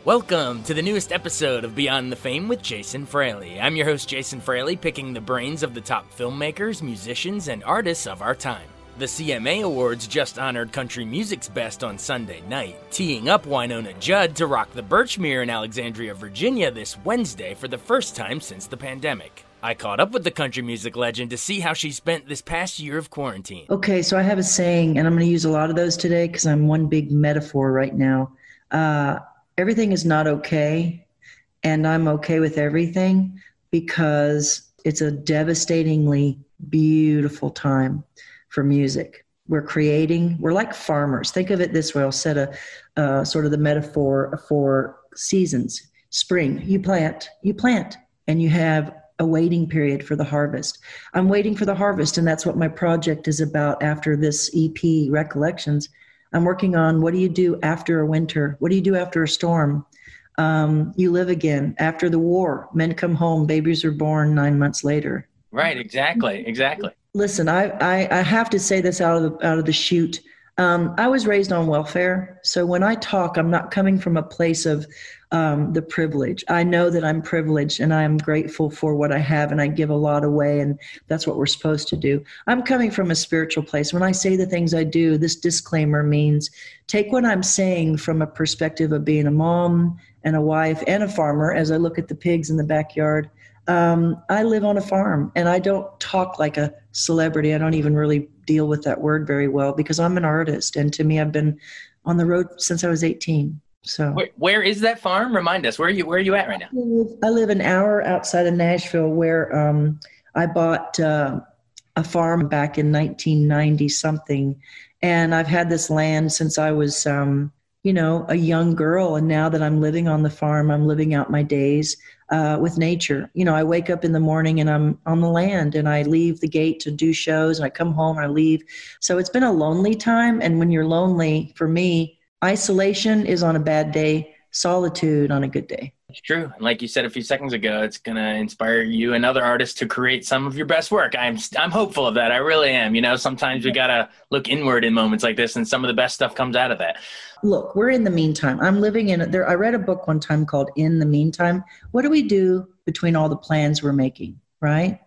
Welcome to the newest episode of Beyond the Fame with Jason Fraley. I'm your host, Jason Fraley, picking the brains of the top filmmakers, musicians, and artists of our time. The CMA Awards just honored country music's best on Sunday night, teeing up Wynonna Judd to rock the Birchmere in Alexandria, Virginia this Wednesday for the first time since the pandemic. I caught up with the country music legend to see how she spent this past year of quarantine. Okay, so I have a saying, and I'm going to use a lot of those today because I'm one big metaphor right now. Everything is not okay, and I'm okay with everything because it's a devastatingly beautiful time for music. We're creating, we're like farmers. Think of it this way. I'll set a sort of the metaphor for seasons. Spring, you plant, and you have a waiting period for the harvest. I'm waiting for the harvest, and that's what my project is about after this EP, Recollections. I'm working on what do you do after a winter? What do you do after a storm? You live again. After the war, men come home, babies are born 9 months later. Right, exactly. Listen, I have to say this out of the chute. I was raised on welfare, so when I talk, I'm not coming from a place of the privilege. I know that I'm privileged, and I am grateful for what I have, and I give a lot away, and that's what we're supposed to do. I'm coming from a spiritual place. When I say the things I do, this disclaimer means take what I'm saying from a perspective of being a mom and a wife and a farmer as I look at the pigs in the backyard. I live on a farm, and I don't talk like a celebrity. I don't even really deal with that word very well because I'm an artist, and to me, I've been on the road since I was 18. So where is that farm? Remind us. Where are you at right now? I live an hour outside of Nashville, where I bought a farm back in 1990 something, and I've had this land since I was a young girl. And now that I'm living on the farm, I'm living out my days with nature. I wake up in the morning and I'm on the land, and I leave the gate to do shows, and I come home and I leave. So it's been a lonely time. And when you're lonely, for me, isolation is on a bad day, solitude on a good day. It's true. And like you said a few seconds ago, it's going to inspire you and other artists to create some of your best work. I'm hopeful of that. I really am. Sometimes we got to look inward in moments like this, and some of the best stuff comes out of that. Look, we're in the meantime. I'm living in there. I read a book one time called In the Meantime. What do we do between all the plans we're making, right?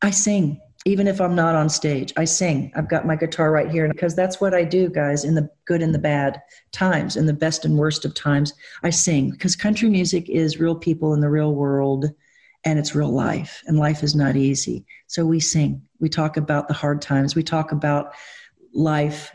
I sing. Even if I'm not on stage, I sing. I've got my guitar right here because that's what I do, guys, in the good and the bad times, in the best and worst of times. I sing because country music is real people in the real world, and it's real life, and life is not easy. So we sing. We talk about the hard times. We talk about life,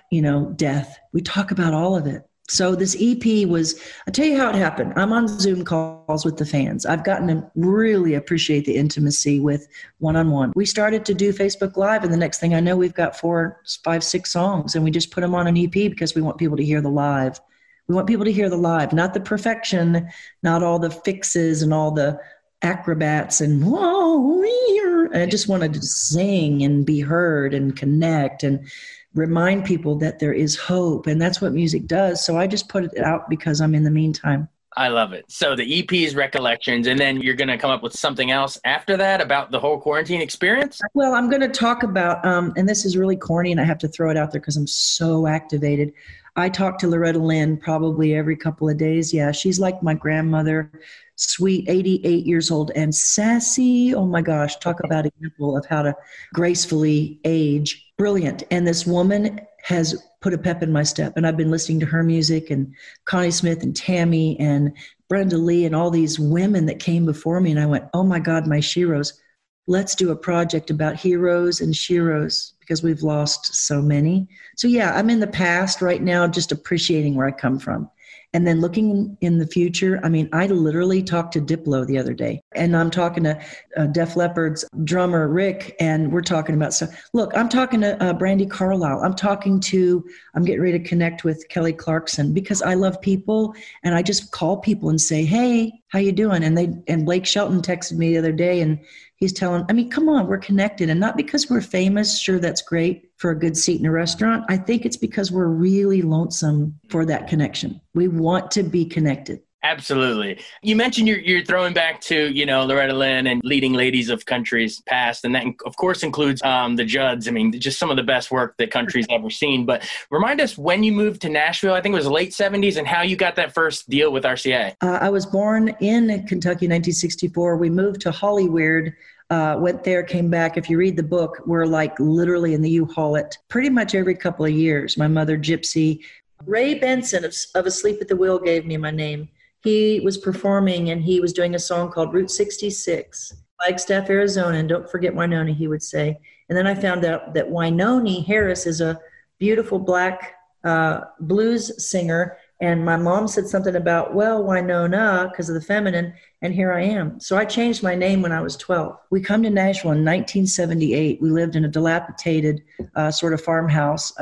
death. We talk about all of it. So this EP I'll tell you how it happened. I'm on Zoom calls with the fans. I've gotten to really appreciate the intimacy with one-on-one. We started to do Facebook Live, and the next thing I know, we've got 4, 5, 6 songs, and we just put them on an EP because we want people to hear the live. We want people to hear the live, not the perfection, not all the fixes and all the acrobats and whoa. I just wanted to sing and be heard and connect and remind people that there is hope, and that's what music does. So I just put it out because I'm in the meantime. I love it. So the EP is Recollections, and then you're going to come up with something else after that about the whole quarantine experience? Well, I'm going to talk about, and this is really corny, and I have to throw it out there because I'm so activated. I talk to Loretta Lynn probably every couple of days. Yeah, she's like my grandmother, sweet, 88 years old, and sassy. Oh my gosh, talk about an example of how to gracefully age. Brilliant. And this woman has put a pep in my step, and I've been listening to her music, and Connie Smith and Tammy and Brenda Lee and all these women that came before me, and I went, oh my God, my sheroes. Let's do a project about heroes and sheroes because we've lost so many. So yeah, I'm in the past right now, just appreciating where I come from. And then looking in the future, I literally talked to Diplo the other day, and I'm talking to Def Leppard's drummer, Rick, and we're talking about stuff. Look, I'm talking to Brandi Carlile. I'm getting ready to connect with Kelly Clarkson because I love people, and I just call people and say, hey, how you doing? And Blake Shelton texted me the other day, and he's telling, come on, we're connected. And not because we're famous. Sure, that's great for a good seat in a restaurant. I think it's because we're really lonesome for that connection. We want to be connected. Absolutely. You mentioned you're throwing back to, Loretta Lynn and leading ladies of countries past. And that, of course, includes the Judds. I mean, just some of the best work that country's ever seen. But remind us when you moved to Nashville, I think it was late 70s, and how you got that first deal with RCA. I was born in Kentucky, 1964. We moved to Hollyweird. Went there, came back. If you read the book, we're like literally in the U-Haul it pretty much every couple of years. My mother, Gypsy. Ray Benson of Asleep at the Wheel gave me my name. He was performing and he was doing a song called Route 66, Flagstaff, Arizona. And don't forget Wynonna, he would say. And then I found out that Wynonna Harris is a beautiful black blues singer. And my mom said something about, well, Wynonna, because of the feminine, and here I am. So I changed my name when I was 12. We come to Nashville in 1978. We lived in a dilapidated sort of farmhouse.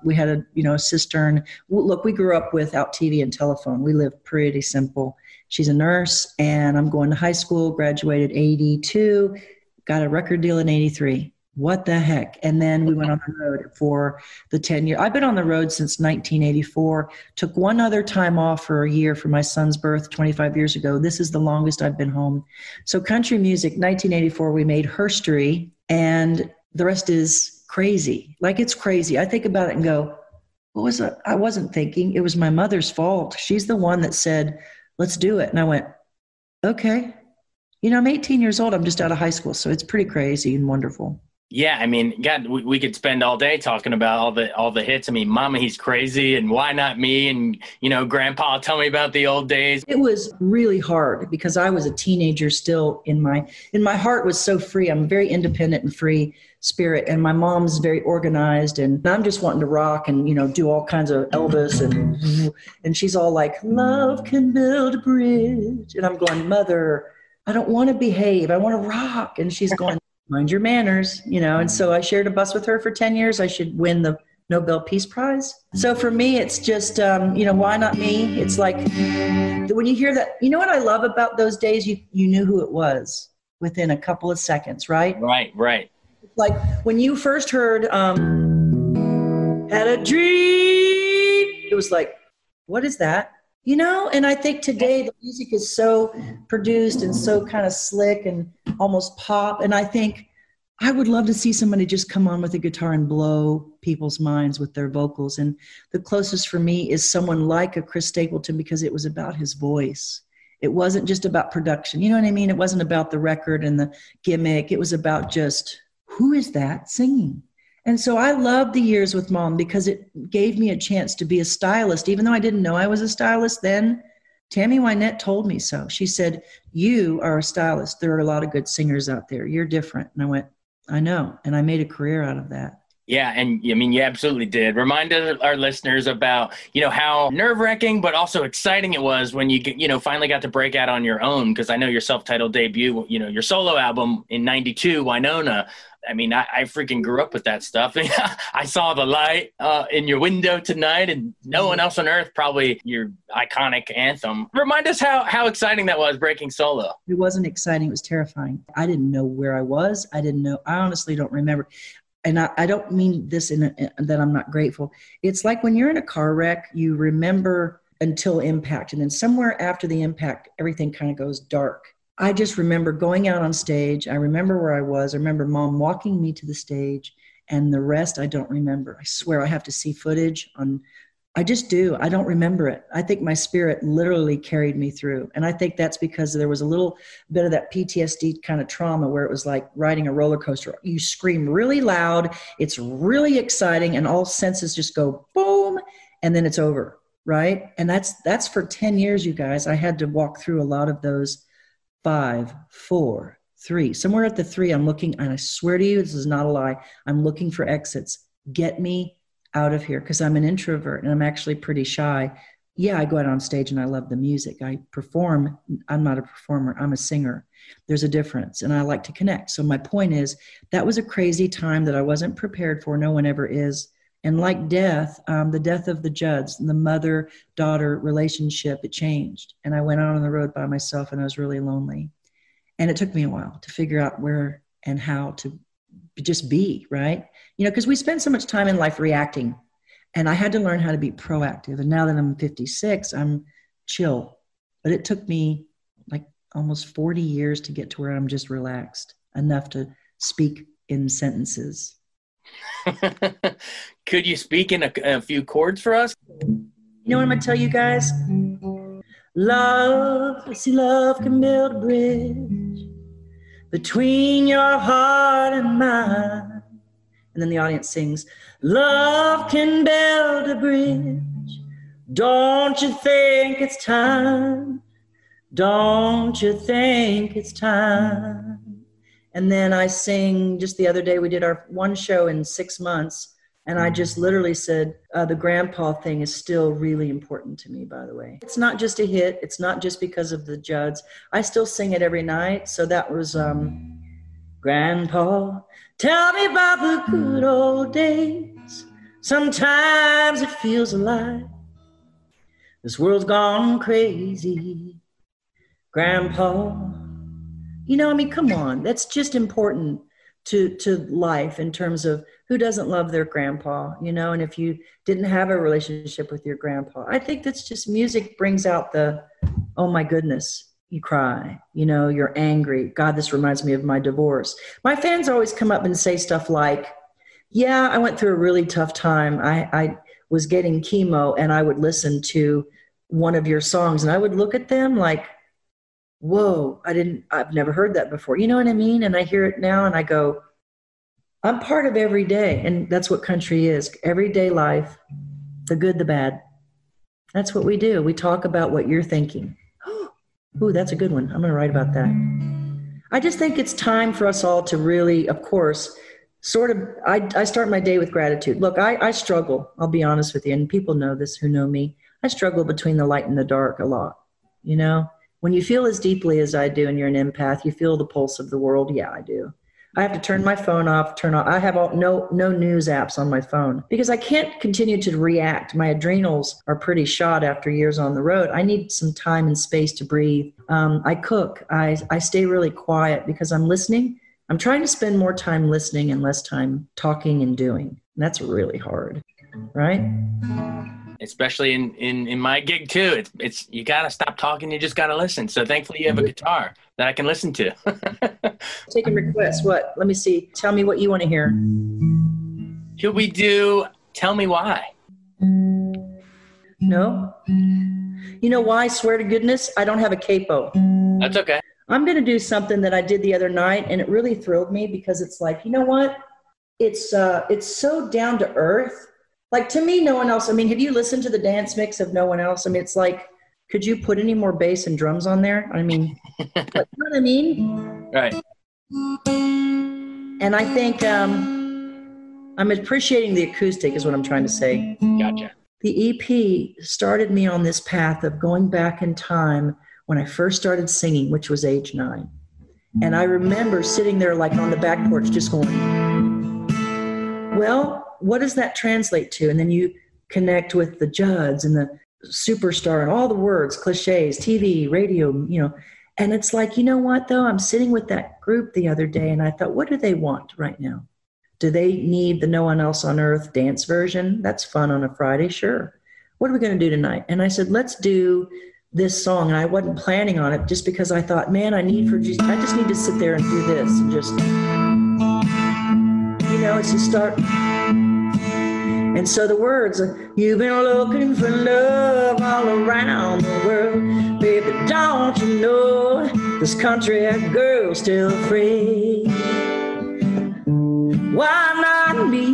We had a cistern. Look, we grew up without TV and telephone. We lived pretty simple. She's a nurse, and I'm going to high school, graduated 82, got a record deal in 83. What the heck? And then we went on the road for the 10 years. I've been on the road since 1984. Took one other time off for a year for my son's birth 25 years ago. This is the longest I've been home. So country music, 1984, we made Herstory, and the rest is crazy. Like, it's crazy. I think about it and go, what was it? I wasn't thinking. It was my mother's fault. She's the one that said, let's do it. And I went, okay. I'm 18 years old. I'm just out of high school. So it's pretty crazy and wonderful. Yeah, I mean, God, we could spend all day talking about all the hits. I mean, Mama, He's Crazy, and Why Not Me, and Grandpa, Tell Me About the Old Days. It was really hard because I was a teenager still. In my heart was so free. I'm a very independent and free spirit, and my mom's very organized, and I'm just wanting to rock and do all kinds of Elvis, and she's all like, love can build a bridge, and I'm going, Mother, I don't want to behave. I want to rock, and she's going, mind your manners, and so I shared a bus with her for 10 years. I should win the Nobel Peace Prize. So for me, it's just, why not me? It's like when you hear that, what I love about those days, you knew who it was within a couple of seconds, right? Right. Like when you first heard, Had a Dream, it was like, what is that? And I think today the music is so produced and so kind of slick and almost pop. And I think I would love to see somebody just come on with a guitar and blow people's minds with their vocals. And the closest for me is someone like a Chris Stapleton, because it was about his voice. It wasn't just about production. You know what I mean? It wasn't about the record and the gimmick. It was about just, who is that singing? And so I loved the years with Mom because it gave me a chance to be a stylist. Even though I didn't know I was a stylist then, Tammy Wynette told me so. She said, you are a stylist. There are a lot of good singers out there. You're different. And I went, I know. And I made a career out of that. Yeah, and I mean, you absolutely did. Remind our listeners about, how nerve-wracking but also exciting it was when you finally got to break out on your own, because I know your self-titled debut, your solo album in 92, Wynonna. I mean, I freaking grew up with that stuff. I saw the light in your window tonight, and no one else on earth, probably your iconic anthem. Remind us how exciting that was, breaking solo. It wasn't exciting. It was terrifying. I didn't know where I was. I honestly don't remember. And I don't mean this that I'm not grateful. It's like when you're in a car wreck, you remember until impact. And then somewhere after the impact, everything kind of goes dark. I just remember going out on stage. I remember where I was. I remember Mom walking me to the stage, and the rest I don't remember. I swear I have to see footage on. I just do. I don't remember it. I think my spirit literally carried me through. And I think that's because there was a little bit of that PTSD kind of trauma where it was like riding a roller coaster. You scream really loud. It's really exciting. And all senses just go boom. And then it's over. Right. And that's for 10 years, you guys. I had to walk through a lot of those 5, 4, 3. Somewhere at the 3, I'm looking, and I swear to you, this is not a lie. I'm looking for exits. Get me out of here, because I'm an introvert and I'm actually pretty shy. Yeah, I go out on stage and I love the music. I perform. I'm not a performer. I'm a singer. There's a difference, and I like to connect. So my point is, that was a crazy time that I wasn't prepared for. No one ever is. And like death, the death of the Judds, the mother-daughter relationship, it changed. And I went out on the road by myself, and I was really lonely. And it took me a while to figure out where and how to just be, right? Because we spend so much time in life reacting. And I had to learn how to be proactive. And now that I'm 56, I'm chill. But it took me like almost 40 years to get to where I'm just relaxed enough to speak in sentences. Could you speak in a few chords for us? You know what I'm going to tell you guys? Love, see, love can build a bridge between your heart and mine. And then the audience sings, love can build a bridge. Don't you think it's time? Don't you think it's time? And then I sing, just the other day, we did our one show in 6 months. And I just literally said, the grandpa thing is still really important to me, by the way. It's not just a hit. It's not just because of the Judds. I still sing it every night. So that was, Grandpa, tell me about the good old days. Sometimes it feels alive. This world's gone crazy. Grandpa, you know, I mean, come on. That's just important to life in terms of who doesn't love their grandpa, you know, and if you didn't have a relationship with your grandpa, I think that's just music brings out the, oh my goodness, you cry, you know, you're angry. God, this reminds me of my divorce. My fans always come up and say stuff like, yeah, I went through a really tough time. I was getting chemo and I would listen to one of your songs and I would look at them like, whoa, I've never heard that before. You know what I mean? And I hear it now and I go, I'm part of every day. And that's what country is. Everyday life, the good, the bad. That's what we do. We talk about what you're thinking. Ooh, that's a good one. I'm going to write about that. I just think it's time for us all to really, of course, sort of, I start my day with gratitude. Look, I struggle. I'll be honest with you. And people know this who know me. I struggle between the light and the dark a lot. You know, when you feel as deeply as I do and you're an empath, you feel the pulse of the world. Yeah, I do. I have to turn my phone off, I have no news apps on my phone because I can't continue to react. My adrenals are pretty shot after years on the road. I need some time and space to breathe. I cook. I stay really quiet because I'm listening. I'm trying to spend more time listening and less time talking and doing. And that's really hard, right? Especially in my gig too. It's you gotta stop talking, you just gotta listen. So thankfully you have a guitar that I can listen to. Taking requests. What? Let me see. Tell me what you want to hear. Should we do Tell Me Why? No. You know why? Swear to goodness, I don't have a capo. That's okay. I'm going to do something that I did the other night, and it really thrilled me because it's like, you know what? It's so down to earth. Like, to me, no one else. I mean, have you listened to the dance mix of No One Else? I mean, it's like, could you put any more bass and drums on there? I mean, you know what I mean? Right. And I think I'm appreciating the acoustic is what I'm trying to say. Gotcha. The EP started me on this path of going back in time when I first started singing, which was age 9. And I remember sitting there like on the back porch just going, well, what does that translate to? And then you connect with the Judds and the superstar and all the words, cliches, TV, radio, you know. And it's like, you know what, though? I'm sitting with that group the other day and I thought, what do they want right now? Do they need the No One Else on Earth dance version? That's fun on a Friday, sure. What are we going to do tonight? And I said, let's do this song. And I wasn't planning on it just because I thought, man, I just need to sit there and do this and just, you know, it's just start. And so the words are, you've been looking for love all around the world. Baby, don't you know this country girl's still free? Why not me?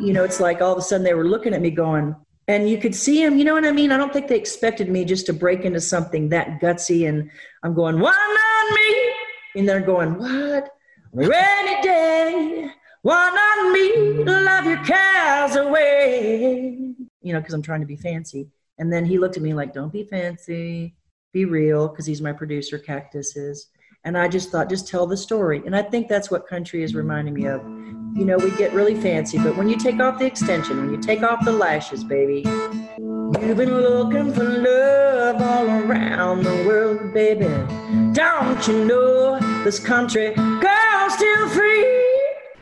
You know, it's like all of a sudden they were looking at me going, and you could see them, you know what I mean? I don't think they expected me just to break into something that gutsy. And I'm going, why not me? And they're going, what? Rainy day. Why not me? Love your cares away. You know, because I'm trying to be fancy. And then he looked at me like, don't be fancy, be real, because he's my producer, Cactus is. And I just thought, just tell the story. And I think that's what country is reminding me of. You know, we get really fancy, but when you take off the extension, when you take off the lashes, baby, you've been looking for love all around the world, baby. Don't you know this country girl's still free?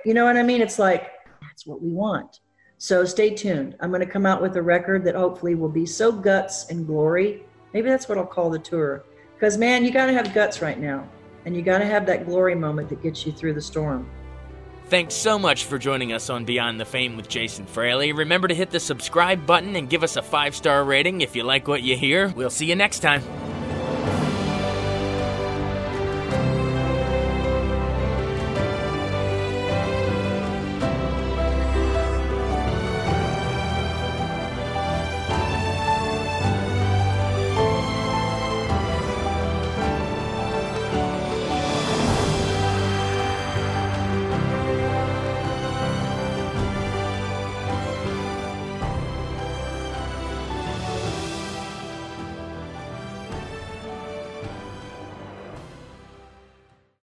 You know what I mean? It's like, that's what we want. So stay tuned. I'm going to come out with a record that hopefully will be so guts and glory. Maybe that's what I'll call the tour. Because, man, you got to have guts right now. And you got to have that glory moment that gets you through the storm. Thanks so much for joining us on Beyond the Fame with Jason Fraley. Remember to hit the subscribe button and give us a 5-star rating if you like what you hear. We'll see you next time.